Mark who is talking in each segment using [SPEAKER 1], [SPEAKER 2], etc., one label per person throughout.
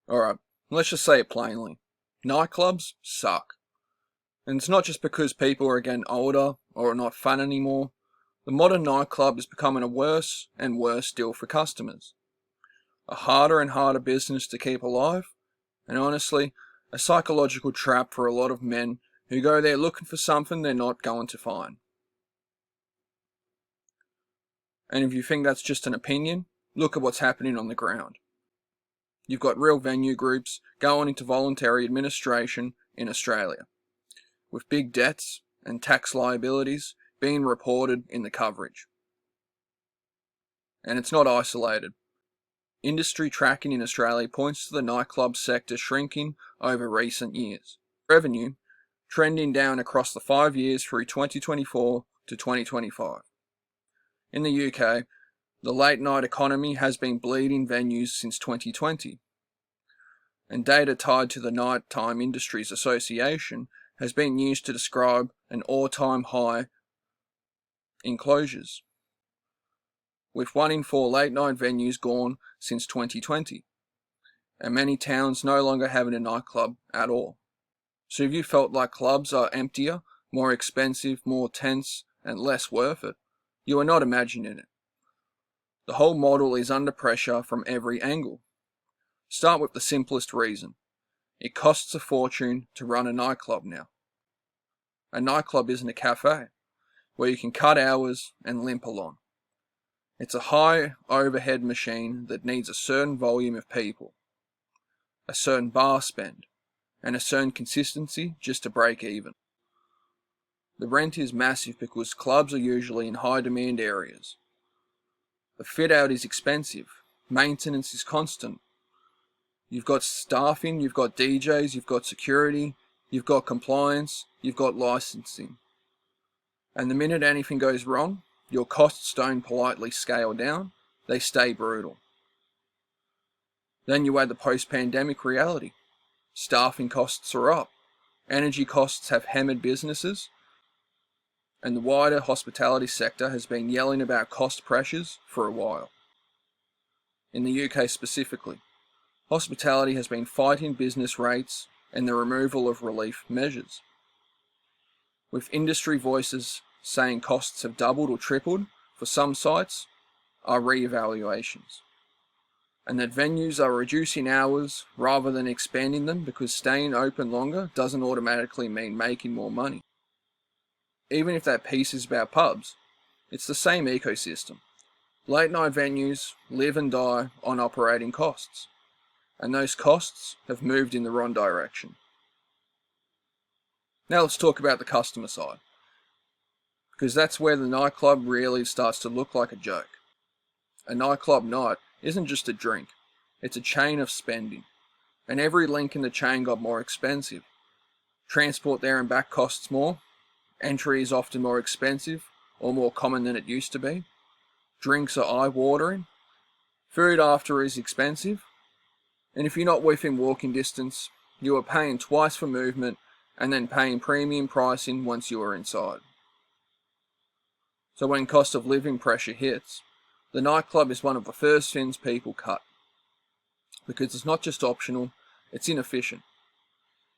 [SPEAKER 1] Alright, let's just say it plainly. Nightclubs suck. And it's not just because people are getting older or are not fun anymore. The modern nightclub is becoming a worse and worse deal for customers. A harder and harder business to keep alive, and honestly, a psychological trap for a lot of men who go there looking for something they're not going to find. And if you think that's just an opinion, look at what's happening on the ground. You've got real venue groups going into voluntary administration in Australia, with big debts and tax liabilities being reported in the coverage. And it's not isolated. Industry tracking in Australia points to the nightclub sector shrinking over recent years. Revenue trending down across the 5 years through 2024 to 2025. In the UK, the late night economy has been bleeding venues since 2020, and data tied to the Nighttime Industries Association has been used to describe an all-time high in closures, with 1 in 4 late night venues gone since 2020, and many towns no longer having a nightclub at all. So if you felt like clubs are emptier, more expensive, more tense, and less worth it, you are not imagining it. The whole model is under pressure from every angle. Start with the simplest reason. It costs a fortune to run a nightclub now. A nightclub isn't a cafe, where you can cut hours and limp along. It's a high overhead machine that needs a certain volume of people, a certain bar spend, and a certain consistency just to break even. The rent is massive because clubs are usually in high demand areas. The fit out is expensive, maintenance is constant. You've got staffing, you've got DJs, you've got security, you've got compliance, you've got licensing. And the minute anything goes wrong, your costs don't politely scale down, they stay brutal. Then you add the post-pandemic reality. Staffing costs are up, energy costs have hammered businesses, and the wider hospitality sector has been yelling about cost pressures for a while. In the UK specifically, hospitality has been fighting business rates and the removal of relief measures, with industry voices saying costs have doubled or tripled for some sites are re-evaluations, and that venues are reducing hours rather than expanding them because staying open longer doesn't automatically mean making more money. Even if that piece is about pubs, it's the same ecosystem. Late night venues live and die on operating costs, and those costs have moved in the wrong direction. Now let's talk about the customer side, because that's where the nightclub really starts to look like a joke. A nightclub night isn't just a drink, it's a chain of spending, and every link in the chain got more expensive. Transport there and back costs more, entry is often more expensive or more common than it used to be, drinks are eye-watering, food after is expensive, and if you're not within walking distance, you are paying twice for movement and then paying premium pricing once you are inside. So when cost of living pressure hits, the nightclub is one of the first things people cut, because it's not just optional, it's inefficient.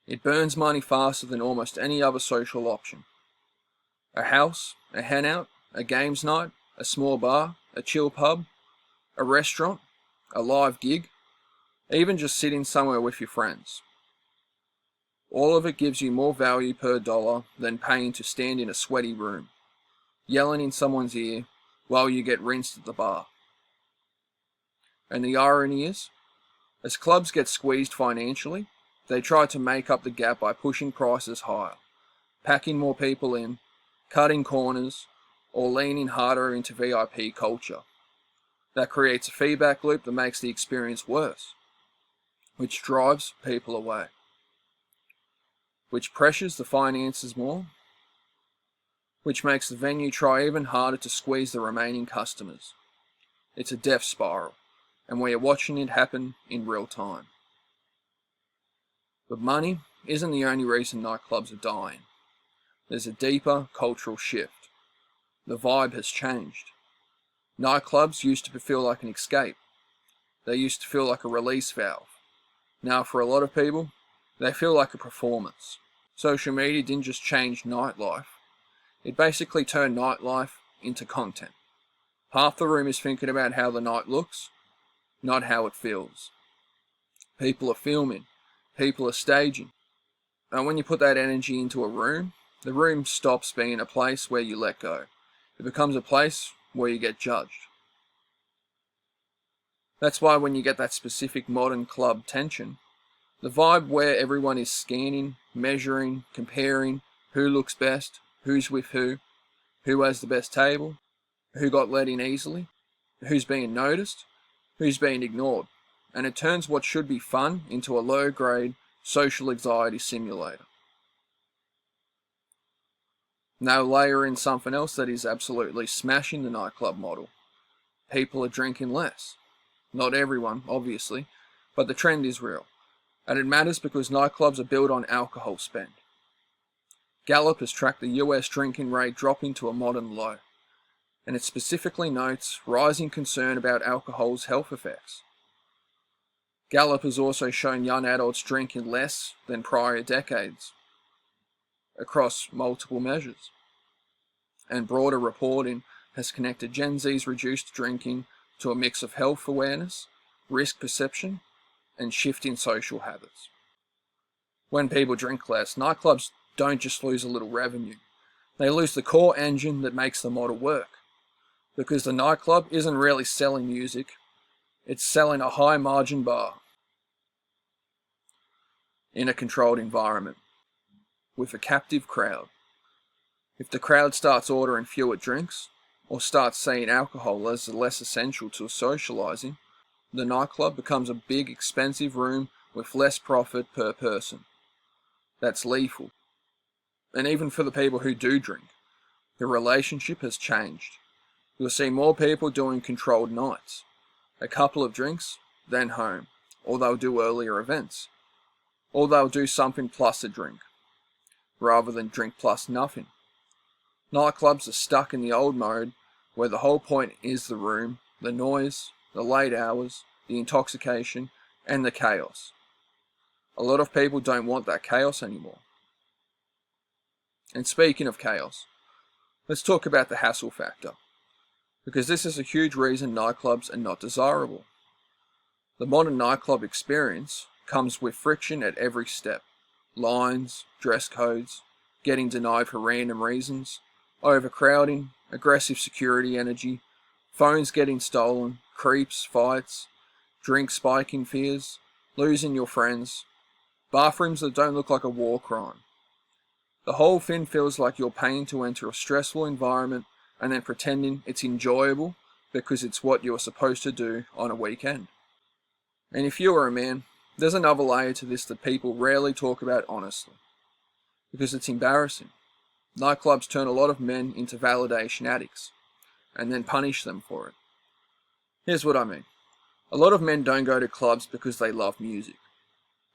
[SPEAKER 1] It burns money faster than almost any other social option. A house, a hen out, a games night, a small bar, a chill pub, a restaurant, a live gig, even just sitting somewhere with your friends. All of it gives you more value per dollar than paying to stand in a sweaty room, yelling in someone's ear while you get rinsed at the bar. And the irony is, as clubs get squeezed financially, they try to make up the gap by pushing prices higher, packing more people in, cutting corners, or leaning harder into VIP culture. That creates a feedback loop that makes the experience worse, which drives people away, which pressures the finances more, which makes the venue try even harder to squeeze the remaining customers. It's a death spiral, and we are watching it happen in real time. But money isn't the only reason nightclubs are dying. There's a deeper cultural shift. The vibe has changed. Nightclubs used to feel like an escape. They used to feel like a release valve. Now, for a lot of people, they feel like a performance. Social media didn't just change nightlife, it basically turned nightlife into content. Half the room is thinking about how the night looks, not how it feels. People are filming, people are staging. And when you put that energy into a room, the room stops being a place where you let go. It becomes a place where you get judged. That's why when you get that specific modern club tension, the vibe where everyone is scanning, measuring, comparing who looks best, who's with who has the best table, who got let in easily, who's being noticed, who's being ignored, and it turns what should be fun into a low-grade social anxiety simulator. Now layer in something else that is absolutely smashing the nightclub model. People are drinking less. Not everyone, obviously, but the trend is real. And it matters because nightclubs are built on alcohol spend. Gallup has tracked the US drinking rate dropping to a modern low, and it specifically notes rising concern about alcohol's health effects. Gallup has also shown young adults drinking less than prior decades across multiple measures. And broader reporting has connected Gen Z's reduced drinking to a mix of health awareness, risk perception, and shifting social habits. When people drink less, nightclubs don't just lose a little revenue. They lose the core engine that makes the model work. Because the nightclub isn't really selling music, it's selling a high margin bar in a controlled environment with a captive crowd. If the crowd starts ordering fewer drinks or starts seeing alcohol as less essential to socializing, the nightclub becomes a big expensive room with less profit per person. That's lethal. And even for the people who do drink, the relationship has changed. You'll see more people doing controlled nights. A couple of drinks, then home. Or they'll do earlier events. Or they'll do something plus a drink, rather than drink plus nothing. Nightclubs are stuck in the old mode, where the whole point is the room, the noise, the late hours, the intoxication, and the chaos. A lot of people don't want that chaos anymore. And speaking of chaos, let's talk about the hassle factor, because this is a huge reason nightclubs are not desirable. The modern nightclub experience comes with friction at every step. Lines, dress codes, getting denied for random reasons, overcrowding, aggressive security energy, phones getting stolen, creeps, fights, drink spiking fears, losing your friends, bathrooms that don't look like a war crime. The whole thing feels like you're paying to enter a stressful environment and then pretending it's enjoyable because it's what you're supposed to do on a weekend. And if you are a man, there's another layer to this that people rarely talk about honestly, because it's embarrassing. Nightclubs turn a lot of men into validation addicts, and then punish them for it. Here's what I mean. A lot of men don't go to clubs because they love music.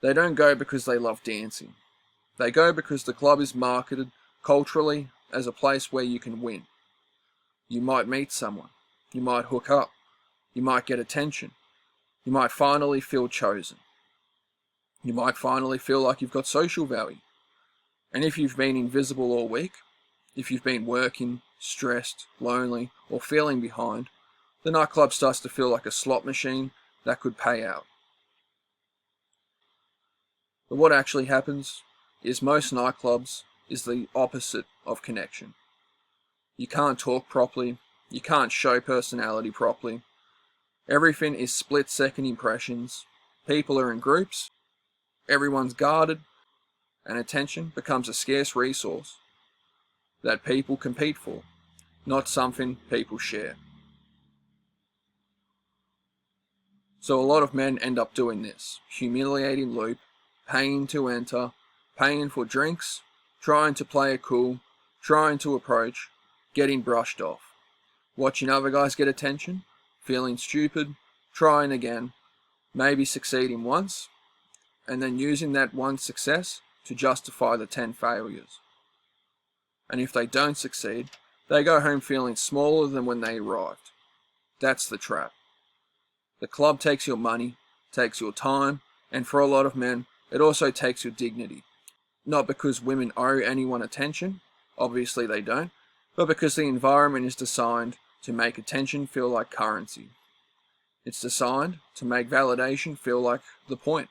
[SPEAKER 1] They don't go because they love dancing. They go because the club is marketed culturally as a place where you can win. You might meet someone. You might hook up. You might get attention. You might finally feel chosen. You might finally feel like you've got social value. And if you've been invisible all week, if you've been working, stressed, lonely, or feeling behind, the nightclub starts to feel like a slot machine that could pay out. But what actually happens is most nightclubs is the opposite of connection. You can't talk properly, you can't show personality properly. Everything is split-second impressions, people are in groups, everyone's guarded, and attention becomes a scarce resource that people compete for, not something people share. So a lot of men end up doing this humiliating loop, paying to enter, paying for drinks, trying to play it cool, trying to approach, getting brushed off, watching other guys get attention, feeling stupid, trying again, maybe succeeding once, and then using that one success to justify the 10 failures. And if they don't succeed, they go home feeling smaller than when they arrived. That's the trap. The club takes your money, takes your time, And for a lot of men, it also takes your dignity. Not because women owe anyone attention, obviously they don't, but because the environment is designed to make attention feel like currency. It's designed to make validation feel like the point.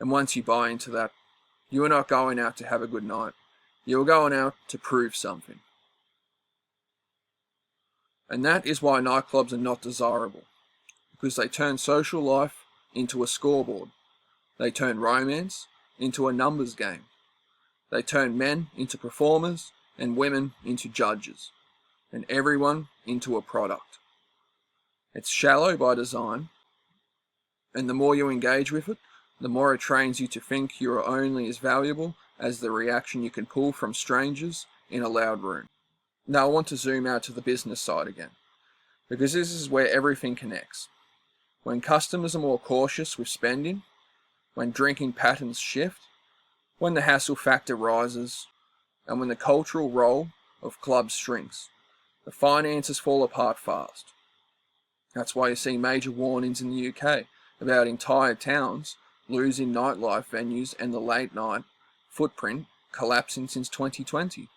[SPEAKER 1] And once you buy into that, you are not going out to have a good night. You are going out to prove something. And that is why nightclubs are not desirable. Because they turn social life into a scoreboard. They turn romance into a numbers game. They turn men into performers and women into judges. And everyone into a product. It's shallow by design. And the more you engage with it, the more it trains you to think you are only as valuable as the reaction you can pull from strangers in a loud room. Now I want to zoom out to the business side again, because this is where everything connects. When customers are more cautious with spending, when drinking patterns shift, when the hassle factor rises, and when the cultural role of clubs shrinks, the finances fall apart fast. That's why you see major warnings in the UK about entire towns losing nightlife venues and the late night footprint collapsing since 2020.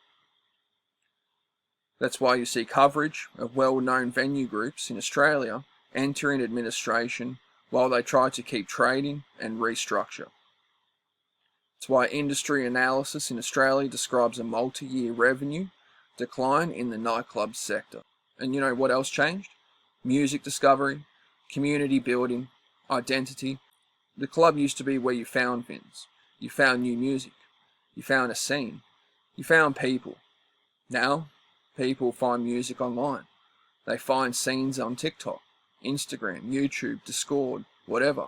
[SPEAKER 1] That's why you see coverage of well-known venue groups in Australia entering administration while they try to keep trading and restructure. It's why industry analysis in Australia describes a multi-year revenue decline in the nightclub sector. And you know what else changed? Music discovery, community building, identity. The club used to be where you found things. You found new music. You found a scene. You found people. Now, people find music online. They find scenes on TikTok, Instagram, YouTube, Discord, whatever.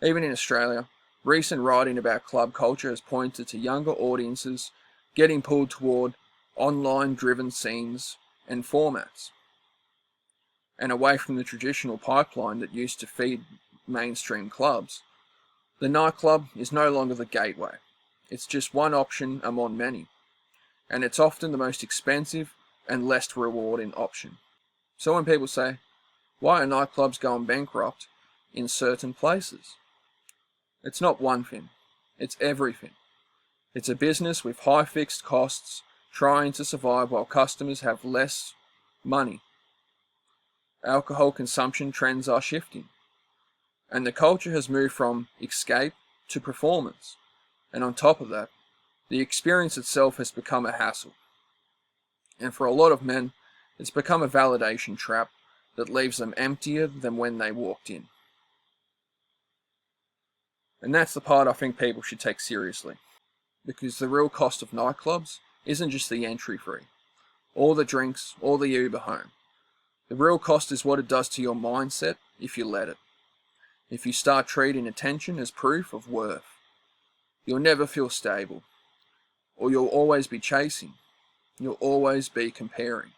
[SPEAKER 1] Even in Australia, recent writing about club culture has pointed to younger audiences getting pulled toward online-driven scenes and formats, and away from the traditional pipeline that used to feed mainstream clubs. The nightclub is no longer the gateway. It's just one option among many, and it's often the most expensive and less rewarding option. So when people say, why are nightclubs going bankrupt in certain places? It's not one thing, it's everything. It's a business with high fixed costs trying to survive while customers have less money. Alcohol consumption trends are shifting, and the culture has moved from escape to performance. And on top of that, the experience itself has become a hassle. And for a lot of men, it's become a validation trap that leaves them emptier than when they walked in. And that's the part I think people should take seriously, because the real cost of nightclubs isn't just the entry fee, or the drinks, or the Uber home. The real cost is what it does to your mindset if you let it. If you start treating attention as proof of worth, you'll never feel stable, or you'll always be chasing. You'll always be comparing.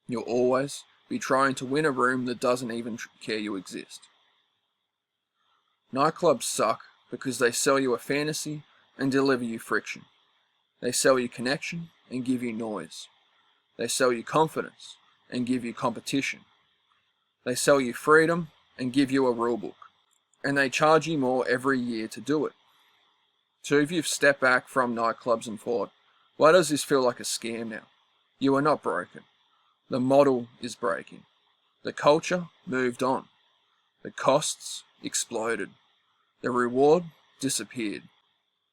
[SPEAKER 1] You'll always be trying to win a room that doesn't even care you exist. Nightclubs suck because they sell you a fantasy and deliver you friction. They sell you connection and give you noise. They sell you confidence and give you competition. They sell you freedom and give you a rulebook. And they charge you more every year to do it. So if you've stepped back from nightclubs and thought, why does this feel like a scam now? You are not broken. The model is breaking. The culture moved on. The costs exploded. The reward disappeared.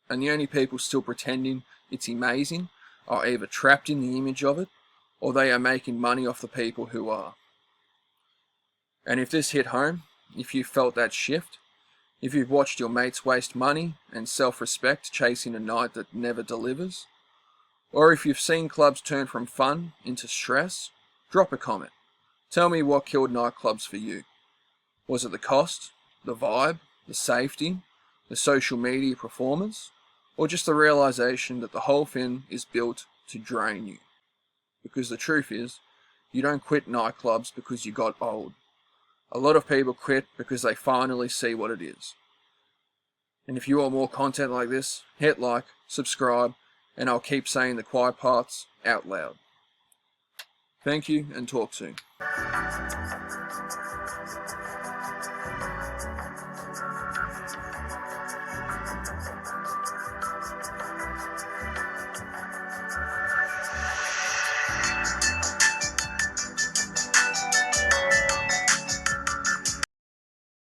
[SPEAKER 1] And the only people still pretending it's amazing are either trapped in the image of it, or they are making money off the people who are. And if this hit home, if you felt that shift, if you've watched your mates waste money and self-respect chasing a night that never delivers, or if you've seen clubs turn from fun into stress, drop a comment. Tell me what killed nightclubs for you. Was it the cost, the vibe, the safety, the social media performance, or just the realization that the whole thing is built to drain you? Because the truth is, you don't quit nightclubs because you got old. A lot of people quit because they finally see what it is. And if you want more content like this, hit like, subscribe, and I'll keep saying the quiet parts out loud. Thank you, and talk soon.